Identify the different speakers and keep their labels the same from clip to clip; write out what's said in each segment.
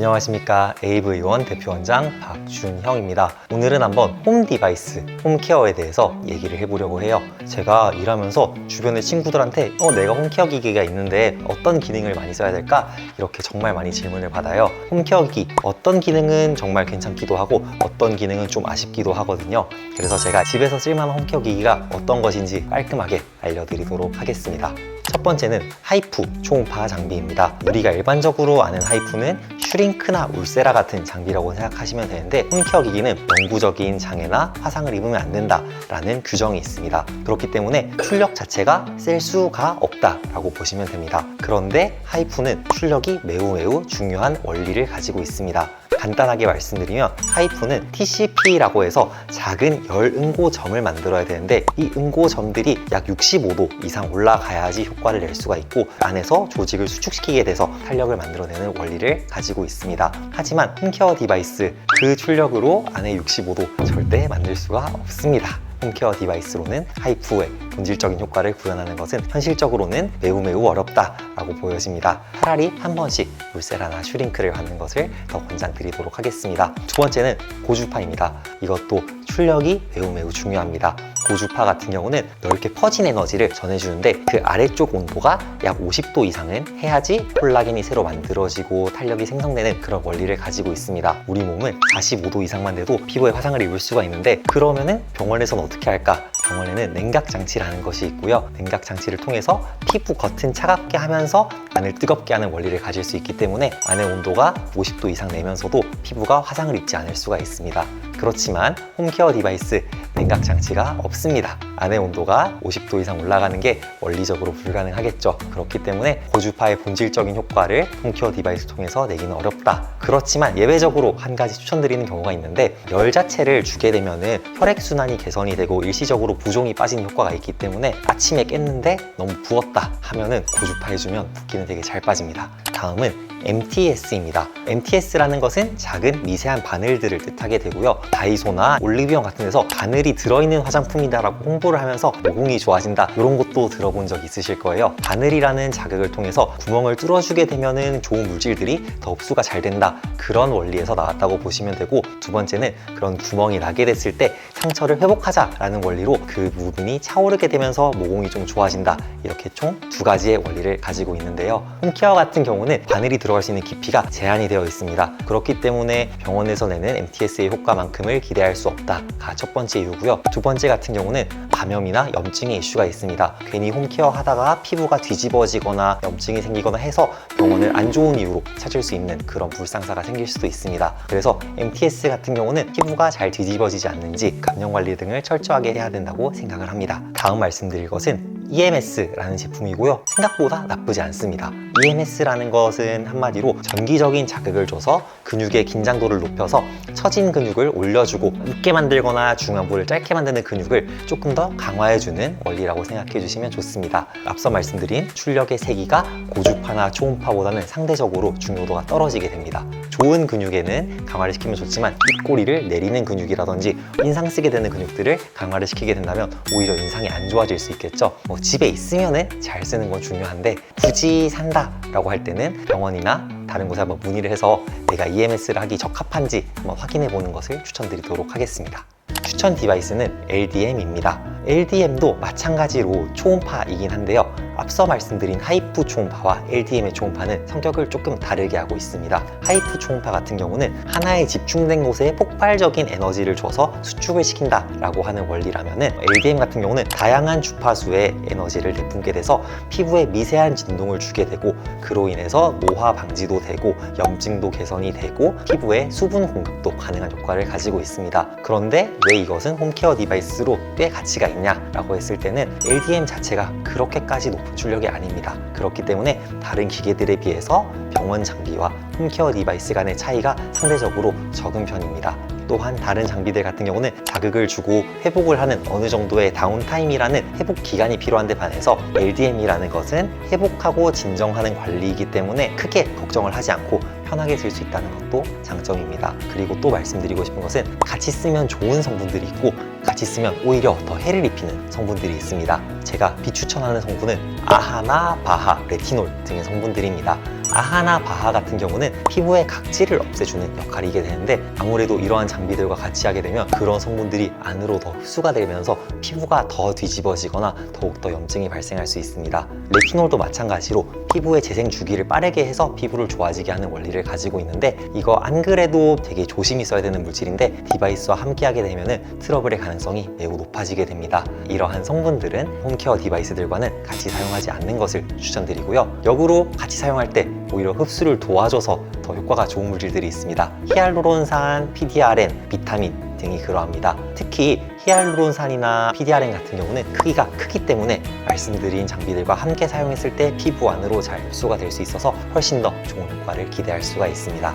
Speaker 1: 안녕하십니까. AV1 대표원장 박준형입니다. 오늘은 한번 홈 디바이스, 홈케어에 대해서 얘기를 해보려고 해요. 제가 일하면서 주변의 친구들한테 내가 홈케어 기기가 있는데 어떤 기능을 많이 써야 될까? 이렇게 정말 많이 질문을 받아요. 홈케어 기기 어떤 기능은 정말 괜찮기도 하고 어떤 기능은 좀 아쉽기도 하거든요. 그래서 제가 집에서 쓸만한 홈케어 기기가 어떤 것인지 깔끔하게 알려드리도록 하겠습니다. 첫 번째는 하이프 초음파 장비입니다. 우리가 일반적으로 아는 하이프는 슈링크나 울세라 같은 장비라고 생각하시면 되는데, 홈케어 기기는 영구적인 장애나 화상을 입으면 안 된다라는 규정이 있습니다. 그렇기 때문에 출력 자체가 셀 수가 없다라고 보시면 됩니다. 그런데 하이프는 출력이 매우 중요한 원리를 가지고 있습니다. 간단하게 말씀드리면 하이프는 TCP라고 해서 작은 열 응고점을 만들어야 되는데, 이 응고점들이 약 65도 이상 올라가야지 효과를 낼 수가 있고, 안에서 조직을 수축시키게 돼서 탄력을 만들어내는 원리를 가지고 있습니다. 하지만 홈케어 디바이스 그 출력으로 안에 65도 절대 만들 수가 없습니다. 홈케어 디바이스로는 하이프의 본질적인 효과를 구현하는 것은 현실적으로는 매우 어렵다라고 보여집니다. 차라리 한 번씩 울세라나 슈링크를 받는 것을 더 권장드리도록 하겠습니다. 두 번째는 고주파입니다. 이것도 출력이 매우 중요합니다. 고주파 같은 경우는 넓게 퍼진 에너지를 전해주는데, 그 아래쪽 온도가 약 50도 이상은 해야지 콜라겐이 새로 만들어지고 탄력이 생성되는 그런 원리를 가지고 있습니다. 우리 몸은 45도 이상만 돼도 피부에 화상을 입을 수가 있는데, 그러면은 병원에서는 어떻게 할까? 병원에는 냉각 장치라는 것이 있고요. 냉각 장치를 통해서 피부 겉은 차갑게 하면서 안을 뜨겁게 하는 원리를 가질 수 있기 때문에 안의 온도가 50도 이상 내면서도 피부가 화상을 입지 않을 수가 있습니다. 그렇지만 홈케어 디바이스 냉각 장치가 없습니다. 안의 온도가 50도 이상 올라가는 게 원리적으로 불가능하겠죠. 그렇기 때문에 고주파의 본질적인 효과를 홈케어 디바이스 통해서 내기는 어렵다. 그렇지만 예외적으로 한 가지 추천드리는 경우가 있는데, 열 자체를 주게 되면은 혈액순환이 개선이 되고 일시적으로 부종이 빠지는 효과가 있기 때문에 아침에 깼는데 너무 부었다 하면은 고주파 해주면 붓기는 되게 잘 빠집니다. 다음은 MTS입니다. MTS라는 것은 작은 미세한 바늘들을 뜻하게 되고요. 다이소나 올리브영 같은 데서 바늘이 들어있는 화장품이다라고 홍보를 하면서 모공이 좋아진다, 이런 것도 들어본 적 있으실 거예요. 바늘이라는 자극을 통해서 구멍을 뚫어주게 되면은 좋은 물질들이 더 흡수가 잘 된다, 그런 원리에서 나왔다고 보시면 되고, 두 번째는 그런 구멍이 나게 됐을 때 상처를 회복하자라는 원리로 그 부분이 차오르게 되면서 모공이 좀 좋아진다, 이렇게 총 두 가지의 원리를 가지고 있는데요. 홈케어 같은 경우는 바늘이 들어갈 수 있는 깊이가 제한이 되어 있습니다. 그렇기 때문에 병원에서 내는 MTS의 효과만큼을 기대할 수 없다가 첫 번째 이유고요. 두 번째 같은 경우는 감염이나 염증의 이슈가 있습니다. 괜히 홈케어 하다가 피부가 뒤집어지거나 염증이 생기거나 해서 병원을 안 좋은 이유로 찾을 수 있는 그런 불상사가 생길 수도 있습니다. 그래서 MTS 같은 경우는 피부가 잘 뒤집어지지 않는지 감염 관리 등을 철저하게 해야 된다고 생각을 합니다. 다음 말씀드릴 것은 EMS라는 제품이고요. 생각보다 나쁘지 않습니다. EMS라는 것은 한마디로 전기적인 자극을 줘서 근육의 긴장도를 높여서 처진 근육을 올려주고 있게 만들거나 중앙부를 짧게 만드는 근육을 조금 더 강화해주는 원리라고 생각해 주시면 좋습니다. 앞서 말씀드린 출력의 세기가 고주파나 초음파보다는 상대적으로 중요도가 떨어지게 됩니다. 좋은 근육에는 강화를 시키면 좋지만 입꼬리를 내리는 근육이라든지 인상 쓰게 되는 근육들을 강화를 시키게 된다면 오히려 인상이 안 좋아질 수 있겠죠. 집에 있으면은 잘 쓰는 건 중요한데, 굳이 산다라고 할 때는 병원이나 다른 곳에 한번 문의를 해서 내가 EMS를 하기 적합한지 한번 확인해 보는 것을 추천드리도록 하겠습니다. 추천 디바이스는 LDM입니다. LDM도 마찬가지로 초음파이긴 한데요. 앞서 말씀드린 하이프 초음파와 LDM의 초음파는 성격을 조금 다르게 하고 있습니다. 하이프 초음파 같은 경우는 하나에 집중된 곳에 폭발적인 에너지를 줘서 수축을 시킨다라고 하는 원리라면은, LDM 같은 경우는 다양한 주파수의 에너지를 내뿜게 돼서 피부에 미세한 진동을 주게 되고, 그로 인해서 노화 방지도 되고 염증도 개선이 되고 피부에 수분 공급도 가능한 효과를 가지고 있습니다. 그런데 왜 이것은 홈케어 디바이스로 꽤 가치가 있냐라고 했을 때는 LDM 자체가 그렇게까지 높은 출력이 아닙니다. 그렇기 때문에 다른 기계들에 비해서 병원 장비와 홈케어 디바이스 간의 차이가 상대적으로 적은 편입니다. 또한 다른 장비들 같은 경우는 자극을 주고 회복을 하는 어느 정도의 다운타임이라는 회복 기간이 필요한데 반해서 LDM이라는 것은 회복하고 진정하는 관리이기 때문에 크게 걱정을 하지 않고 편하게 쓸 수 있다는 것도 장점입니다. 그리고 또 말씀드리고 싶은 것은 같이 쓰면 좋은 성분들이 있고 같이 쓰면 오히려 더 해를 입히는 성분들이 있습니다. 제가 비추천하는 성분은 아하나, 바하, 레티놀 등의 성분들입니다. 아하나, 바하 같은 경우는 피부의 각질을 없애주는 역할이게 되는데 아무래도 이러한 장비들과 같이 하게 되면 그런 성분들이 안으로 더 흡수가 되면서 피부가 더 뒤집어지거나 더욱더 염증이 발생할 수 있습니다. 레티놀도 마찬가지로 피부의 재생 주기를 빠르게 해서 피부를 좋아지게 하는 원리를 가지고 있는데 이거 안 그래도 되게 조심히 써야 되는 물질인데 디바이스와 함께 하게 되면 트러블의 가능성이 매우 높아지게 됩니다. 이러한 성분들은 홈케어 디바이스들과는 같이 사용하지 않는 것을 추천드리고요. 역으로 같이 사용할 때 오히려 흡수를 도와줘서 더 효과가 좋은 물질들이 있습니다. 히알루론산, PDRN, 비타민 등이 그러합니다. 특히 히알루론산이나 PDRN 같은 경우는 크기가 크기 때문에 말씀드린 장비들과 함께 사용했을 때 피부 안으로 잘 흡수가 될 수 있어서 훨씬 더 좋은 효과를 기대할 수가 있습니다.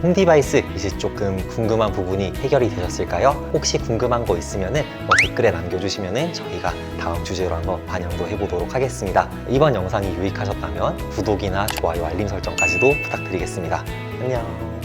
Speaker 1: 홈디바이스 이제 조금 궁금한 부분이 해결이 되셨을까요? 혹시 궁금한 거 있으면 댓글에 남겨주시면 저희가 다음 주제로 한번 반영도 해보도록 하겠습니다. 이번 영상이 유익하셨다면 구독이나 좋아요, 알림 설정까지도 부탁드리겠습니다. 안녕.